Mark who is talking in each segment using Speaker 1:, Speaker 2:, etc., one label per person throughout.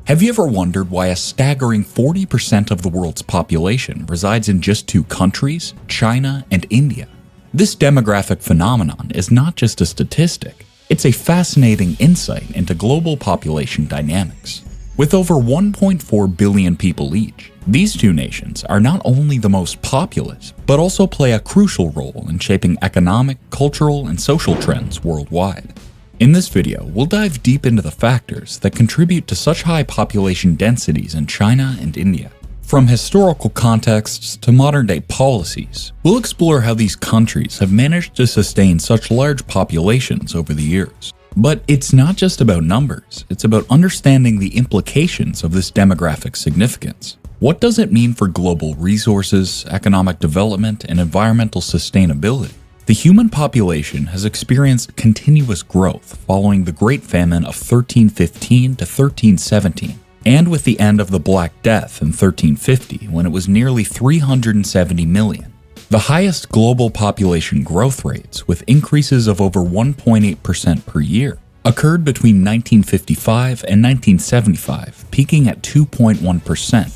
Speaker 1: Have you ever wondered why a staggering 40% of the world's population resides in just two countries, China and India? This demographic phenomenon is not just a statistic, it's a fascinating insight into global population dynamics. With over 1.4 billion people each, these two nations are not only the most populous, but also play a crucial role in shaping economic, cultural, and social trends worldwide. In this video, we'll dive deep into the factors that contribute to such high population densities in China and India. From historical contexts to modern-day policies, we'll explore how these countries have managed to sustain such large populations over the years. But it's not just about numbers, it's about understanding the implications of this demographic significance. What does it mean for global resources, economic development, and environmental sustainability? The human population has experienced continuous growth following the Great Famine of 1315 to 1317, and with the end of the Black Death in 1350 when it was nearly 370 million. The highest global population growth rates, with increases of over 1.8% per year, occurred between 1955 and 1975, peaking at 2.1%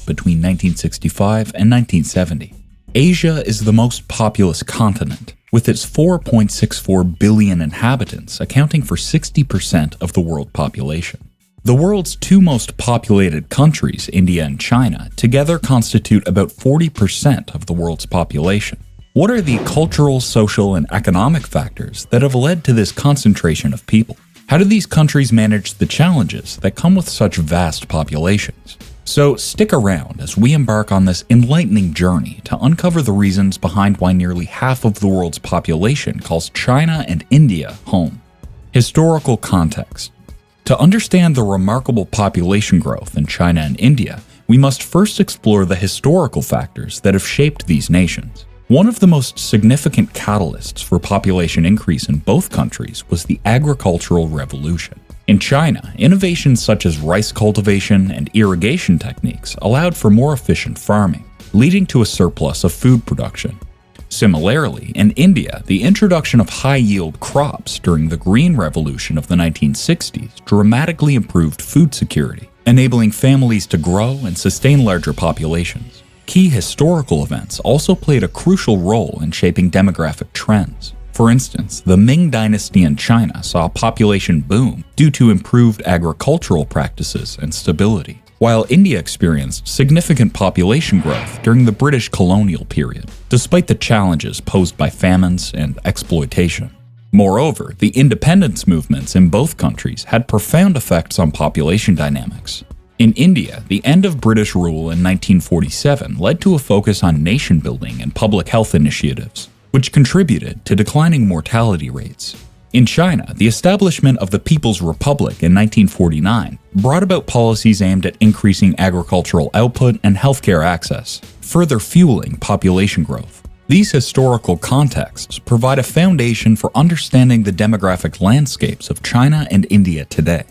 Speaker 1: between 1965 and 1970. Asia is the most populous continent, with its 4.64 billion inhabitants accounting for 60% of the world population. The world's two most populated countries, India and China, together constitute about 40% of the world's population. What are the cultural, social, and economic factors that have led to this concentration of people? How do these countries manage the challenges that come with such vast populations? So stick around as we embark on this enlightening journey to uncover the reasons behind why nearly half of the world's population calls China and India home. Historical context. To understand the remarkable population growth in China and India, we must first explore the historical factors that have shaped these nations. One of the most significant catalysts for population increase in both countries was the agricultural revolution. In China, innovations such as rice cultivation and irrigation techniques allowed for more efficient farming, leading to a surplus of food production. Similarly, in India, the introduction of high-yield crops during the Green Revolution of the 1960s dramatically improved food security, enabling families to grow and sustain larger populations. Key historical events also played a crucial role in shaping demographic trends. For instance, the Ming Dynasty in China saw a population boom due to improved agricultural practices and stability, while India experienced significant population growth during the British colonial period, despite the challenges posed by famines and exploitation. Moreover, the independence movements in both countries had profound effects on population dynamics. In India, the end of British rule in 1947 led to a focus on nation-building and public health initiatives, which contributed to declining mortality rates. In China, the establishment of the People's Republic in 1949 brought about policies aimed at increasing agricultural output and healthcare access, further fueling population growth. These historical contexts provide a foundation for understanding the demographic landscapes of China and India today.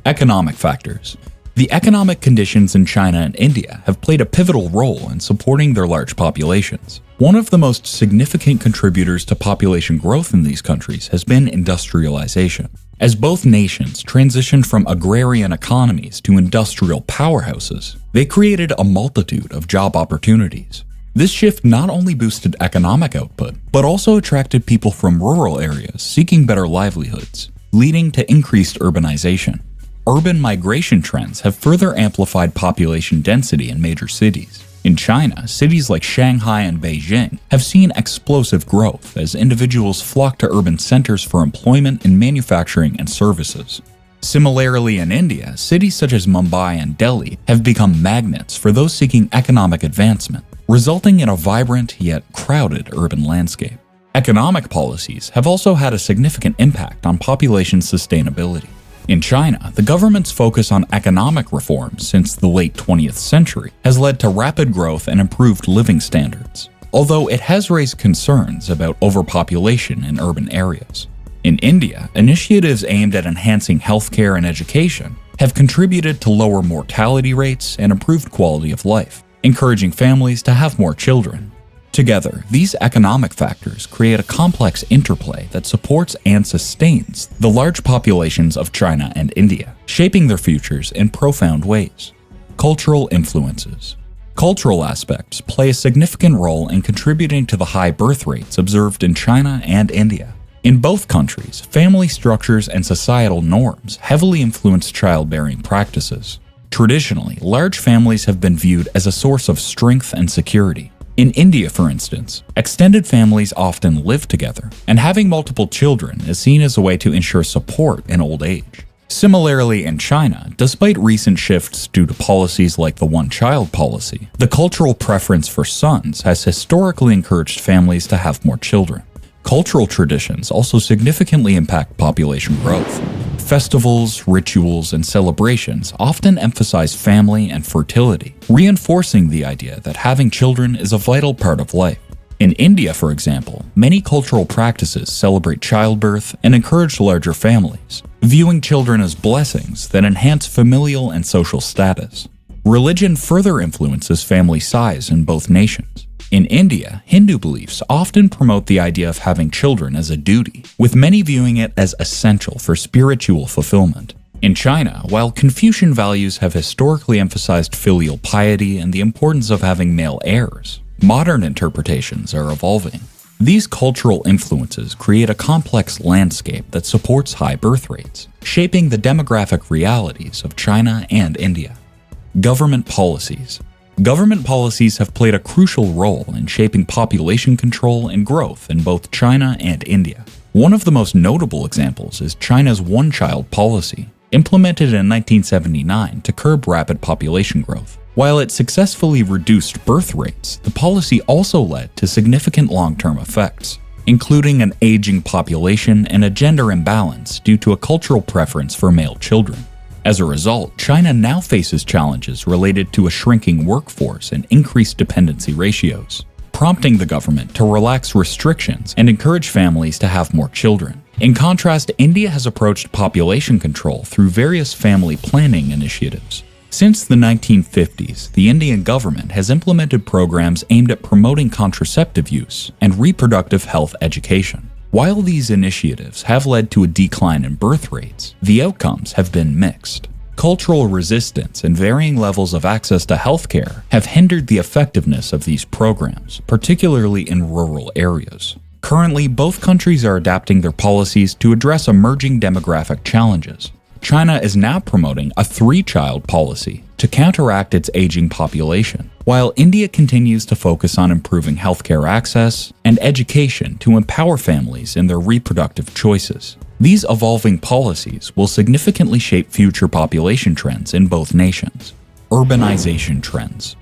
Speaker 1: Economic factors. The economic conditions in China and India have played a pivotal role in supporting their large populations. One of the most significant contributors to population growth in these countries has been industrialization. As both nations transitioned from agrarian economies to industrial powerhouses, they created a multitude of job opportunities. This shift not only boosted economic output, but also attracted people from rural areas seeking better livelihoods, leading to increased urbanization. Urban migration trends have further amplified population density in major cities. In China, cities like Shanghai and Beijing have seen explosive growth as individuals flock to urban centers for employment in manufacturing and services. Similarly, in India, cities such as Mumbai and Delhi have become magnets for those seeking economic advancement, resulting in a vibrant yet crowded urban landscape. Economic policies have also had a significant impact on population sustainability. In China, the government's focus on economic reforms since the late 20th century has led to rapid growth and improved living standards, although it has raised concerns about overpopulation in urban areas. In India, initiatives aimed at enhancing healthcare and education have contributed to lower mortality rates and improved quality of life, encouraging families to have more children. Together, these economic factors create a complex interplay that supports and sustains the large populations of China and India, shaping their futures in profound ways. Cultural influences. Cultural aspects play a significant role in contributing to the high birth rates observed in China and India. In both countries, family structures and societal norms heavily influence childbearing practices. Traditionally, large families have been viewed as a source of strength and security. In India, for instance, extended families often live together, and having multiple children is seen as a way to ensure support in old age. Similarly, in China, despite recent shifts due to policies like the one-child policy, the cultural preference for sons has historically encouraged families to have more children. Cultural traditions also significantly impact population growth. Festivals, rituals, and celebrations often emphasize family and fertility, reinforcing the idea that having children is a vital part of life. In India, for example, many cultural practices celebrate childbirth and encourage larger families, viewing children as blessings that enhance familial and social status. Religion further influences family size in both nations. In India, Hindu beliefs often promote the idea of having children as a duty, with many viewing it as essential for spiritual fulfillment. In China, while Confucian values have historically emphasized filial piety and the importance of having male heirs, modern interpretations are evolving. These cultural influences create a complex landscape that supports high birth rates, shaping the demographic realities of China and India. Government policies. Government policies have played a crucial role in shaping population control and growth in both China and India. One of the most notable examples is China's one-child policy, implemented in 1979 to curb rapid population growth. While it successfully reduced birth rates, the policy also led to significant long-term effects, including an aging population and a gender imbalance due to a cultural preference for male children. As a result, China now faces challenges related to a shrinking workforce and increased dependency ratios, prompting the government to relax restrictions and encourage families to have more children. In contrast, India has approached population control through various family planning initiatives. Since the 1950s, the Indian government has implemented programs aimed at promoting contraceptive use and reproductive health education. While these initiatives have led to a decline in birth rates, the outcomes have been mixed. Cultural resistance and varying levels of access to healthcare have hindered the effectiveness of these programs, particularly in rural areas. Currently, both countries are adapting their policies to address emerging demographic challenges. China is now promoting a three-child policy to counteract its aging population, while India continues to focus on improving healthcare access and education to empower families in their reproductive choices. These evolving policies will significantly shape future population trends in both nations. Urbanization trends.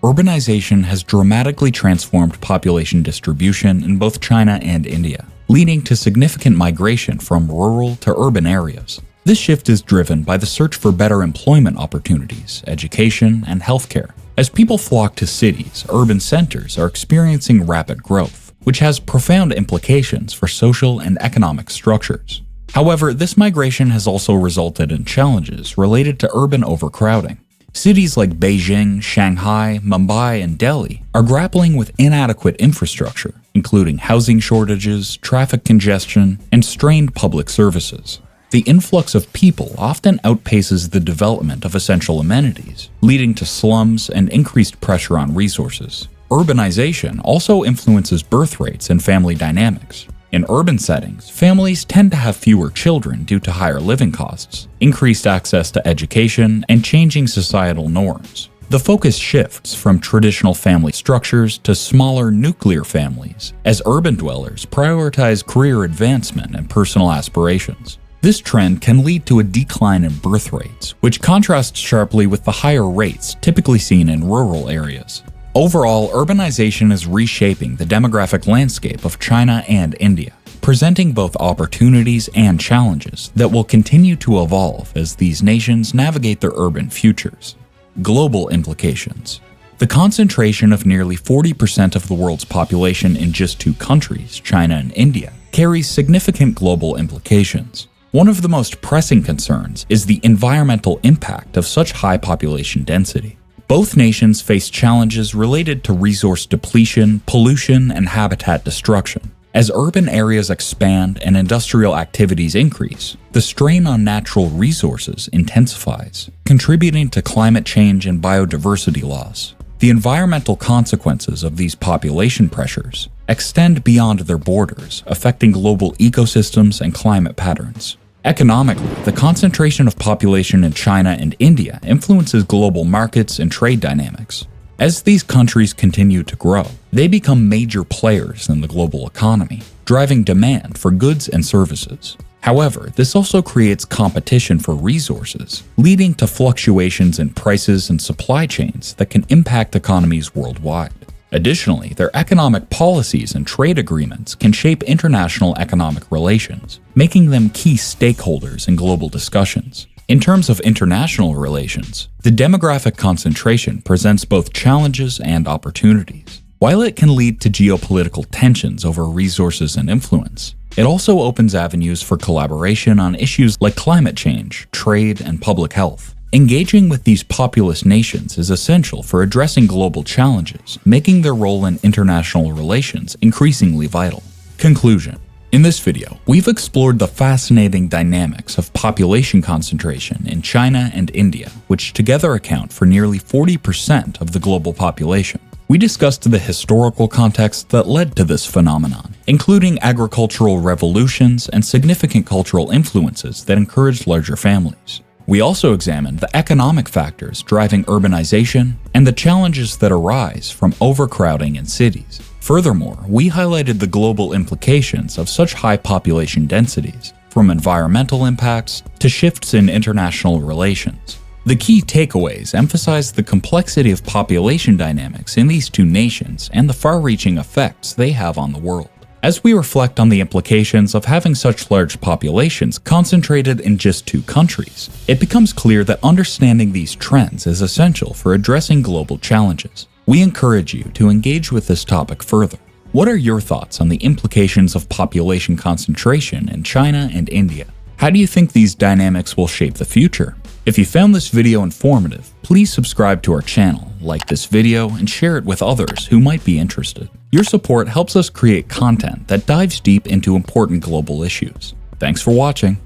Speaker 1: Urbanization has dramatically transformed population distribution in both China and India, leading to significant migration from rural to urban areas. This shift is driven by the search for better employment opportunities, education, and healthcare. As people flock to cities, urban centers are experiencing rapid growth, which has profound implications for social and economic structures. However, this migration has also resulted in challenges related to urban overcrowding. Cities like Beijing, Shanghai, Mumbai, and Delhi are grappling with inadequate infrastructure, including housing shortages, traffic congestion, and strained public services. The influx of people often outpaces the development of essential amenities, leading to slums and increased pressure on resources. Urbanization also influences birth rates and family dynamics. In urban settings, families tend to have fewer children due to higher living costs, increased access to education, and changing societal norms. The focus shifts from traditional family structures to smaller nuclear families, as urban dwellers prioritize career advancement and personal aspirations. This trend can lead to a decline in birth rates, which contrasts sharply with the higher rates typically seen in rural areas. Overall, urbanization is reshaping the demographic landscape of China and India, presenting both opportunities and challenges that will continue to evolve as these nations navigate their urban futures. Global implications. The concentration of nearly 40% of the world's population in just two countries, China and India, carries significant global implications. One of the most pressing concerns is the environmental impact of such high population density. Both nations face challenges related to resource depletion, pollution, and habitat destruction. As urban areas expand and industrial activities increase, the strain on natural resources intensifies, contributing to climate change and biodiversity loss. The environmental consequences of these population pressures extend beyond their borders, affecting global ecosystems and climate patterns. Economically, the concentration of population in China and India influences global markets and trade dynamics. As these countries continue to grow, they become major players in the global economy, driving demand for goods and services. However, this also creates competition for resources, leading to fluctuations in prices and supply chains that can impact economies worldwide. Additionally, their economic policies and trade agreements can shape international economic relations, making them key stakeholders in global discussions. In terms of international relations, the demographic concentration presents both challenges and opportunities. While it can lead to geopolitical tensions over resources and influence, it also opens avenues for collaboration on issues like climate change, trade, and public health. Engaging with these populous nations is essential for addressing global challenges, making their role in international relations increasingly vital. Conclusion. In this video, we've explored the fascinating dynamics of population concentration in China and India, which together account for nearly 40% of the global population. We discussed the historical context that led to this phenomenon, including agricultural revolutions and significant cultural influences that encouraged larger families. We also examined the economic factors driving urbanization and the challenges that arise from overcrowding in cities. Furthermore, we highlighted the global implications of such high population densities, from environmental impacts to shifts in international relations. The key takeaways emphasize the complexity of population dynamics in these two nations and the far-reaching effects they have on the world. As we reflect on the implications of having such large populations concentrated in just two countries, it becomes clear that understanding these trends is essential for addressing global challenges. We encourage you to engage with this topic further. What are your thoughts on the implications of population concentration in China and India? How do you think these dynamics will shape the future? If you found this video informative, please subscribe to our channel, like this video, and share it with others who might be interested. Your support helps us create content that dives deep into important global issues. Thanks for watching.